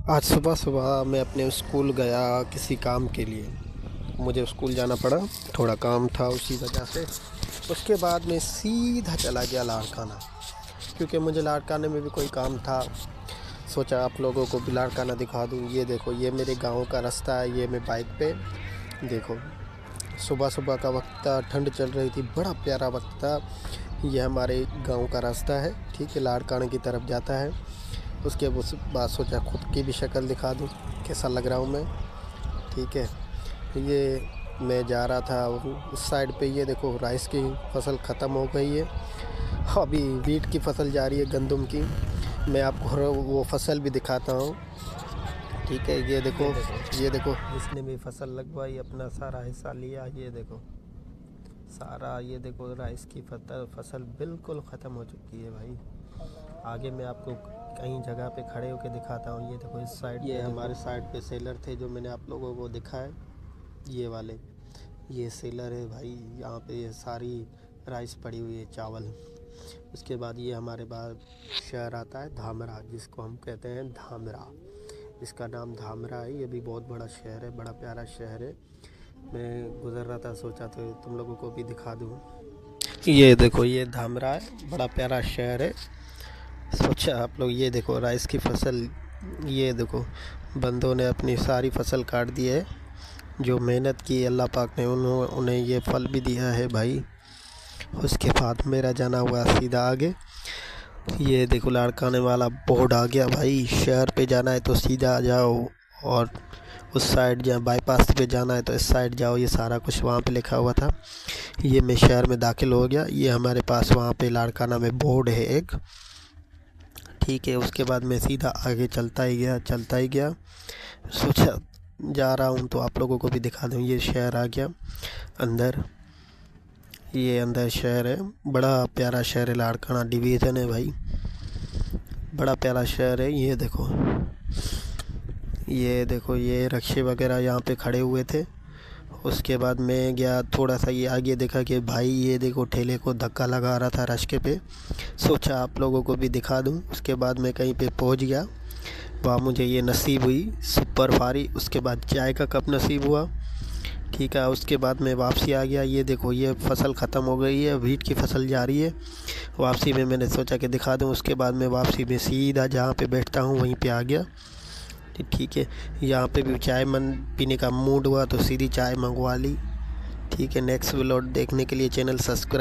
आज सुबह सुबह मैं अपने स्कूल गया किसी काम के लिए। मुझे स्कूल जाना पड़ा, थोड़ा काम था उसी वजह से। उसके बाद मैं सीधा चला गया लाड़काना, क्योंकि मुझे लाड़काने में भी कोई काम था। सोचा आप लोगों को भी लाड़काना दिखा दूँ। ये देखो, ये मेरे गांव का रास्ता है। ये मैं बाइक पे, देखो, सुबह सुबह का वक्त था, ठंड चल रही थी, बड़ा प्यारा वक्त था। ये हमारे गांव का रास्ता है, ठीक है, लाड़काने की तरफ जाता है। उसके बाद सोचा खुद की भी शक्ल दिखा दूँ, कैसा लग रहा हूँ मैं, ठीक है। ये मैं जा रहा था उस साइड पे। ये देखो, राइस की फसल ख़त्म हो गई है, अभी वीट की फसल जा रही है, गंदम की। मैं आपको वो फसल भी दिखाता हूँ, ठीक है। ये देखो, ये देखो, जिसने भी फसल लगवाई अपना सारा हिस्सा लिया। ये देखो सारा, ये देखो राइस की फसल बिल्कुल ख़त्म हो चुकी है भाई। आगे मैं आपको कहीं जगह पे खड़े होकर दिखाता हूँ। ये देखो इस साइड, ये हमारे साइड पे सेलर थे जो मैंने आप लोगों को दिखाए, ये वाले, ये सेलर है भाई। यहाँ पे ये सारी राइस पड़ी हुई है, चावल। उसके बाद ये हमारे बाद शहर आता है धामरा, जिसको हम कहते हैं धामरा। इसका नाम धामरा है। ये भी बहुत बड़ा शहर है, बड़ा प्यारा शहर है। मैं गुज़र रहा था, सोचा तो तुम लोगों को भी दिखा दूँ। ये देखो, ये धामरा है, बड़ा प्यारा शहर है। सोचा आप लोग, ये देखो राइस की फसल। ये देखो, बंदों ने अपनी सारी फसल काट दी है। जो मेहनत की अल्लाह पाक ने उन्हें ये फल भी दिया है भाई। उसके बाद मेरा जाना हुआ सीधा आगे। ये देखो, लाड़काने वाला बोर्ड आ गया भाई। शहर पे जाना है तो सीधा आ जाओ, और उस साइड जहाँ बाईपास पे जाना है तो इस साइड जाओ। ये सारा कुछ वहाँ पे लिखा हुआ था। ये मैं शहर में दाखिल हो गया। ये हमारे पास वहाँ पे लाड़काना में बोर्ड है एक, ठीक है। उसके बाद मैं सीधा आगे चलता ही गया। सोचा जा रहा हूँ तो आप लोगों को भी दिखा दूँ। ये शहर आ गया अंदर, ये अंदर शहर है। बड़ा प्यारा शहर है, लाड़काना डिवीज़न है भाई, बड़ा प्यारा शहर है। ये देखो, ये देखो, ये रिक्शे वगैरह यहाँ पे खड़े हुए थे। उसके बाद मैं गया थोड़ा सा, ये आगे देखा कि भाई ये देखो ठेले को धक्का लगा रहा था रास्ते पे। सोचा आप लोगों को भी दिखा दूँ। उसके बाद मैं कहीं पे पहुँच गया, वहाँ मुझे ये नसीब हुई सुपर फारी। उसके बाद चाय का कप नसीब हुआ, ठीक है। उसके बाद मैं वापसी आ गया। ये देखो, ये फसल ख़त्म हो गई है, वीट की फसल जा रही है। वापसी में मैंने सोचा कि दिखा दूँ। उसके बाद मैं वापसी में सीधा जहाँ पे बैठता हूँ वहीं पे आ गया, ठीक है। यहाँ पे भी चाय मन पीने का मूड हुआ तो सीधी चाय मंगवा ली, ठीक है। नेक्स्ट व्लॉग देखने के लिए चैनल सब्सक्राइब